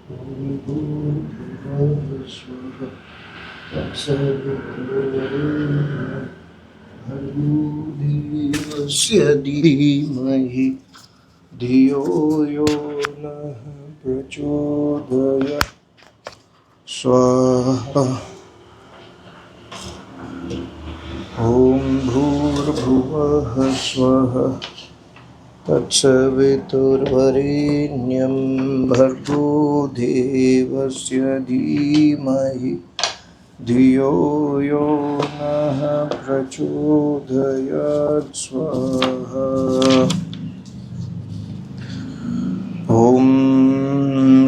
ॐ भूर्भुवः स्वः तत्सवितुर्वरेण्यं भर्गो देवस्य धीमहि धियो यो नः प्रचोदयात् स्वाहा। ॐ भूर्भुवः स्वः तत्सवितुर्वरेण्यं भर्गो देवस्य धीमहि धियो यो नः प्रचोदयात् स्वाहा। ॐ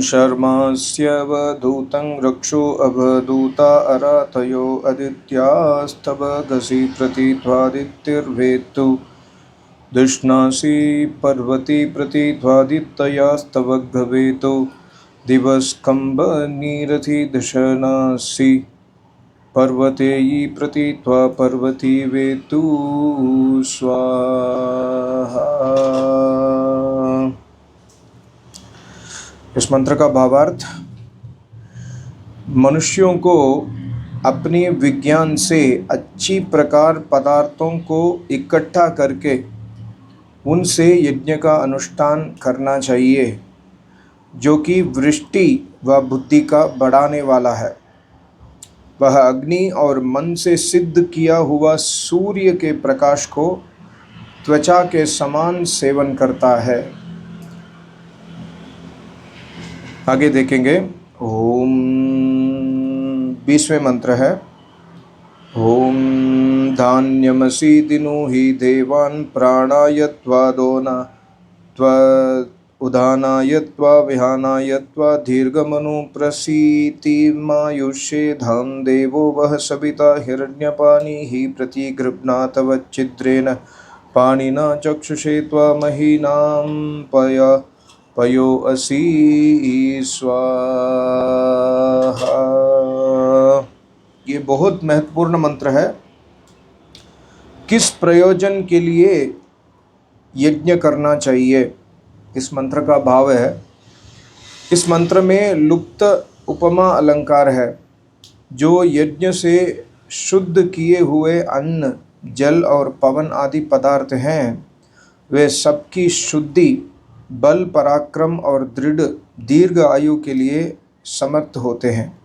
शर्मास्य अवधूतं रक्षो अवधूता अरातयो अदित्यास्तवगसि प्रतिध्वादित्यर्वेत्तु दृष्णासि पर्वती प्रतिध्वादित्तयास्तवग्भवेतो दिवस्कम्बनीरथि दशनासि पर्वतेयी प्रतिध्वा पर्वती वेतु स्वाहा। इस मंत्र का भावार्थ, मनुष्यों को अपने विज्ञान से अच्छी प्रकार पदार्थों को इकट्ठा करके उनसे यज्ञ का अनुष्ठान करना चाहिए, जो कि वृष्टि व बुद्धि का बढ़ाने वाला है। वह अग्नि और मन से सिद्ध किया हुआ सूर्य के प्रकाश को त्वचा के समान सेवन करता है। आगे देखेंगे। ओम 20वें मंत्र है। ओम धान्यमसि दिनुहि देवान् प्राणाय त्वादोना त्वा उदानाय त्वा विहानाय त्वा दीर्घमनु प्रसीतिमायुष्ये धाम देवो वह सविता हिरण्यपाणिः प्रतिगृह्णात वच्छिद्रेण पाणिना चक्षुषे त्वा महीनां पयो असि स्वाहा। ये बहुत महत्वपूर्ण मंत्र है। किस प्रयोजन के लिए यज्ञ करना चाहिए, इस मंत्र का भाव है। इस मंत्र में लुप्त उपमा अलंकार है। जो यज्ञ से शुद्ध किए हुए अन्न, जल और पवन आदि पदार्थ हैं, वे सबकी शुद्धि, बल, पराक्रम और दीर्घ आयु के लिए समर्थ होते हैं।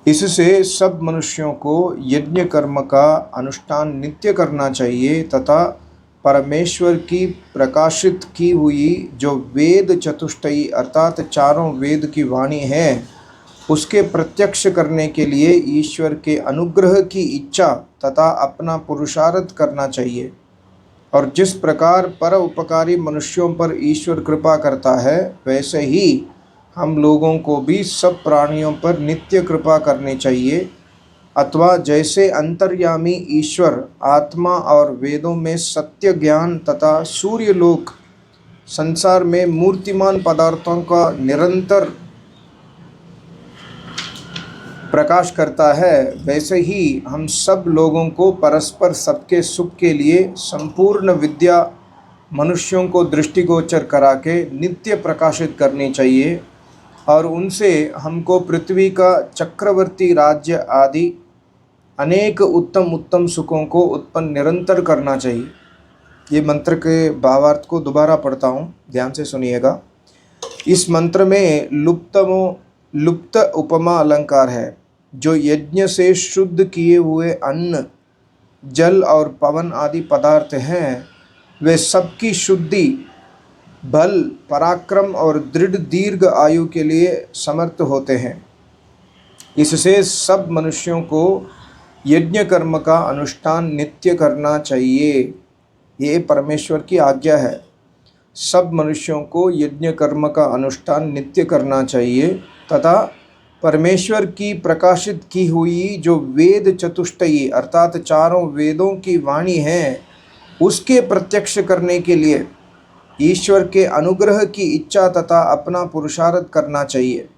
इससे सब मनुष्यों को यज्ञ कर्म का अनुष्ठान नित्य करना चाहिए तथा परमेश्वर की प्रकाशित की हुई जो वेद चतुष्टयी अर्थात चारों वेद की वाणी है, उसके प्रत्यक्ष करने के लिए ईश्वर के अनुग्रह की इच्छा तथा अपना पुरुषार्थ करना चाहिए। और जिस प्रकार परोपकारी मनुष्यों पर ईश्वर कृपा करता है, वैसे ही हम लोगों को भी सब प्राणियों पर नित्य कृपा करनी चाहिए। अथवा जैसे अंतर्यामी ईश्वर आत्मा और वेदों में सत्य ज्ञान तथा सूर्यलोक संसार में मूर्तिमान पदार्थों का निरंतर प्रकाश करता है, वैसे ही हम सब लोगों को परस्पर सबके सुख के लिए संपूर्ण विद्या मनुष्यों को दृष्टिगोचर करा के नित्य प्रकाशित करनी चाहिए और उनसे हमको पृथ्वी का चक्रवर्ती राज्य आदि अनेक उत्तम उत्तम सुखों को उत्पन्न निरंतर करना चाहिए। ये मंत्र के भावार्थ को दोबारा पढ़ता हूँ, ध्यान से सुनिएगा। इस मंत्र में लुप्त उपमा अलंकार है। जो यज्ञ से शुद्ध किए हुए अन्न, जल और पवन आदि पदार्थ हैं, वे सबकी शुद्धि, बल, पराक्रम और दीर्घ आयु के लिए समर्थ होते हैं। इससे सब मनुष्यों को यज्ञ कर्म का अनुष्ठान नित्य करना चाहिए। ये परमेश्वर की आज्ञा है। सब मनुष्यों को यज्ञ कर्म का अनुष्ठान नित्य करना चाहिए तथा परमेश्वर की प्रकाशित की हुई जो वेद चतुष्टयी अर्थात चारों वेदों की वाणी है, उसके प्रत्यक्ष करने के लिए ईश्वर के अनुग्रह की इच्छा तथा अपना पुरुषार्थ करना चाहिए।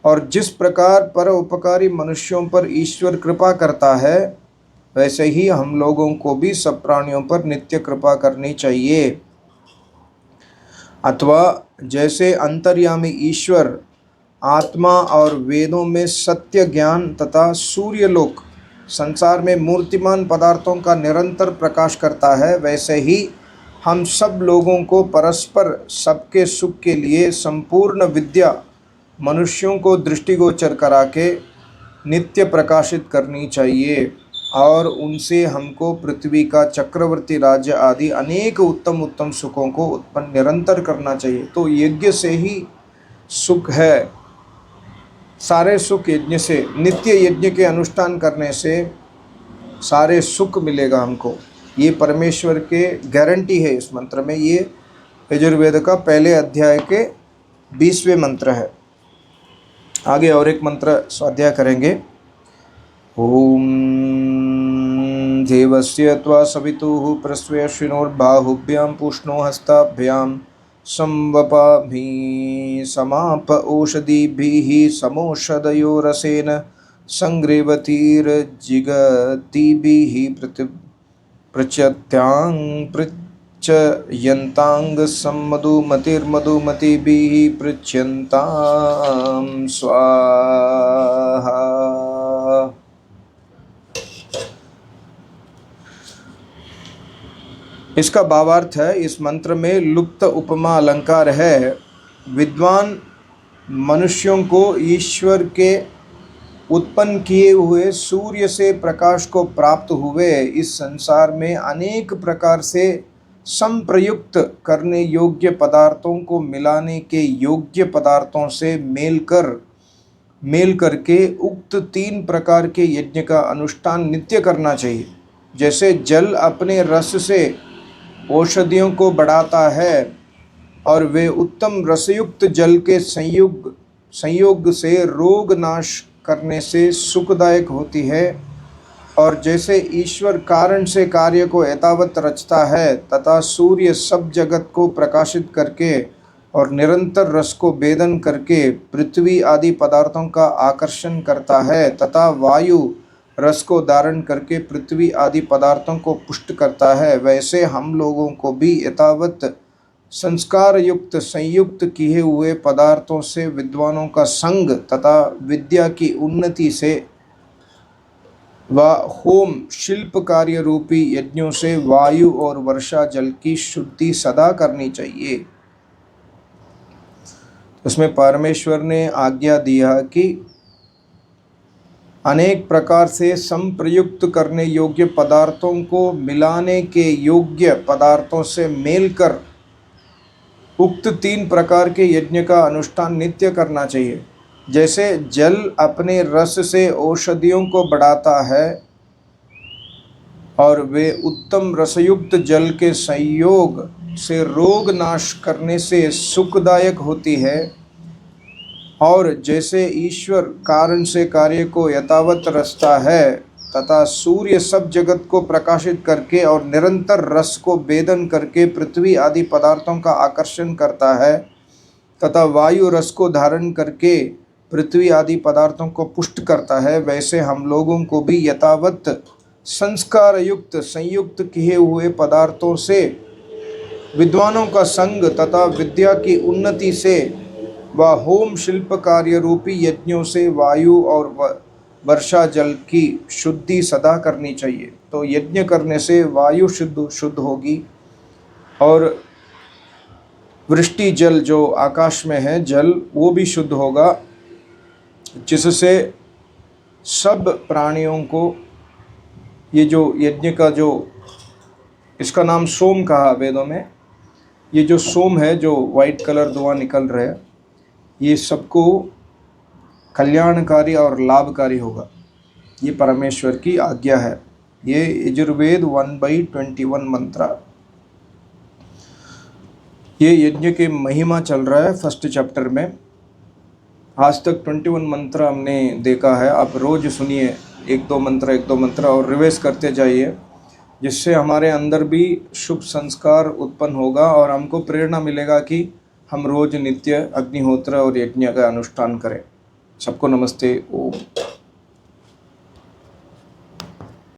और जिस प्रकार परोपकारी मनुष्यों पर ईश्वर कृपा करता है, वैसे ही हम लोगों को भी सब प्राणियों पर नित्य कृपा करनी चाहिए। अथवा जैसे अंतर्यामी ईश्वर आत्मा और वेदों में सत्य ज्ञान तथा सूर्यलोक संसार में मूर्तिमान पदार्थों का निरंतर प्रकाश करता है, वैसे ही हम सब लोगों को परस्पर सबके सुख के लिए संपूर्ण विद्या मनुष्यों को दृष्टिगोचर करा के नित्य प्रकाशित करनी चाहिए और उनसे हमको पृथ्वी का चक्रवर्ती राज्य आदि अनेक उत्तम उत्तम सुखों को उत्पन्न निरंतर करना चाहिए। तो यज्ञ से ही सुख है, सारे सुख यज्ञ से, नित्य यज्ञ के अनुष्ठान करने से सारे सुख मिलेगा हमको। ये परमेश्वर के गारंटी है इस मंत्र में। ये यजुर्वेद का पहले अध्याय के 20वें मंत्र है। आगे और एक मंत्र स्वाध्याय करेंगे। ओम देवस्य त्वा सवितुः प्रस्वश्विनोर्बाहुभ्यां पुष्णो हस्ताभ्यां संवपामि समाप ओषधिभिः समोषधयो रसेन संगृह्यतिर्जिगतिभिः पृच्छत्यां पृच्छयन्तां मधुमतिर्मधुमतिभिः पृच्छयन्तां स्वाहा। इसका भावार्थ है, इस मंत्र में लुप्त उपमा अलंकार है। विद्वान मनुष्यों को ईश्वर के उत्पन्न किए हुए सूर्य से प्रकाश को प्राप्त हुए इस संसार में अनेक प्रकार से संप्रयुक्त करने योग्य पदार्थों को मिलाने के योग्य पदार्थों से मेल करके उक्त 3 प्रकार के यज्ञ का अनुष्ठान नित्य करना चाहिए। जैसे जल अपने रस से औषधियों को बढ़ाता है और वे उत्तम रसयुक्त जल के संयोग से रोग नाश करने से सुखदायक होती है, और जैसे ईश्वर कारण से कार्य को यथावत रचता है तथा सूर्य सब जगत को प्रकाशित करके और निरंतर रस को भेदन करके पृथ्वी आदि पदार्थों का आकर्षण करता है तथा वायु रस को धारण करके पृथ्वी आदि पदार्थों को पुष्ट करता है, वैसे हम लोगों को भी यथावत संस्कार युक्त संयुक्त किए हुए पदार्थों से विद्वानों का संग तथा विद्या की उन्नति से व होम शिल्प कार्य रूपी यज्ञों से वायु और वर्षा जल की शुद्धि सदा करनी चाहिए। उसमें परमेश्वर ने आज्ञा दिया कि अनेक प्रकार से संप्रयुक्त करने योग्य पदार्थों को मिलाने के योग्य पदार्थों से मेलकर उक्त 3 प्रकार के यज्ञ का अनुष्ठान नित्य करना चाहिए। जैसे जल अपने रस से औषधियों को बढ़ाता है और वे उत्तम रसयुक्त जल के संयोग से रोग नाश करने से सुखदायक होती है, और जैसे ईश्वर कारण से कार्य को यथावत रचता है तथा सूर्य सब जगत को प्रकाशित करके और निरंतर रस को भेदन करके पृथ्वी आदि पदार्थों का आकर्षण करता है तथा वायु रस को धारण करके पृथ्वी आदि पदार्थों को पुष्ट करता है, वैसे हम लोगों को भी यथावत संस्कार युक्त संयुक्त किए हुए पदार्थों से विद्वानों का संग तथा विद्या की उन्नति से व होम शिल्प कार्य रूपी यज्ञों से वायु और वर्षा जल की शुद्धि सदा करनी चाहिए। तो यज्ञ करने से वायु शुद्ध होगी और वृष्टि जल जो आकाश में है जल वो भी शुद्ध होगा, जिससे सब प्राणियों को ये जो यज्ञ का जो इसका नाम सोम कहा वेदों में, ये जो सोम है जो वाइट कलर धुआं निकल रहा है, ये सबको कल्याणकारी और लाभकारी होगा। ये परमेश्वर की आज्ञा है। ये यजुर्वेद 1/21 मंत्र। ये यज्ञ के महिमा चल रहा है फर्स्ट चैप्टर में। आज तक 21 मंत्र हमने देखा है। आप रोज़ सुनिए एक दो मंत्र और रिवाइज करते जाइए, जिससे हमारे अंदर भी शुभ संस्कार उत्पन्न होगा और हमको प्रेरणा मिलेगा कि हम रोज़ नित्य अग्निहोत्र और यज्ञ का अनुष्ठान करें। सबको नमस्ते। ओम।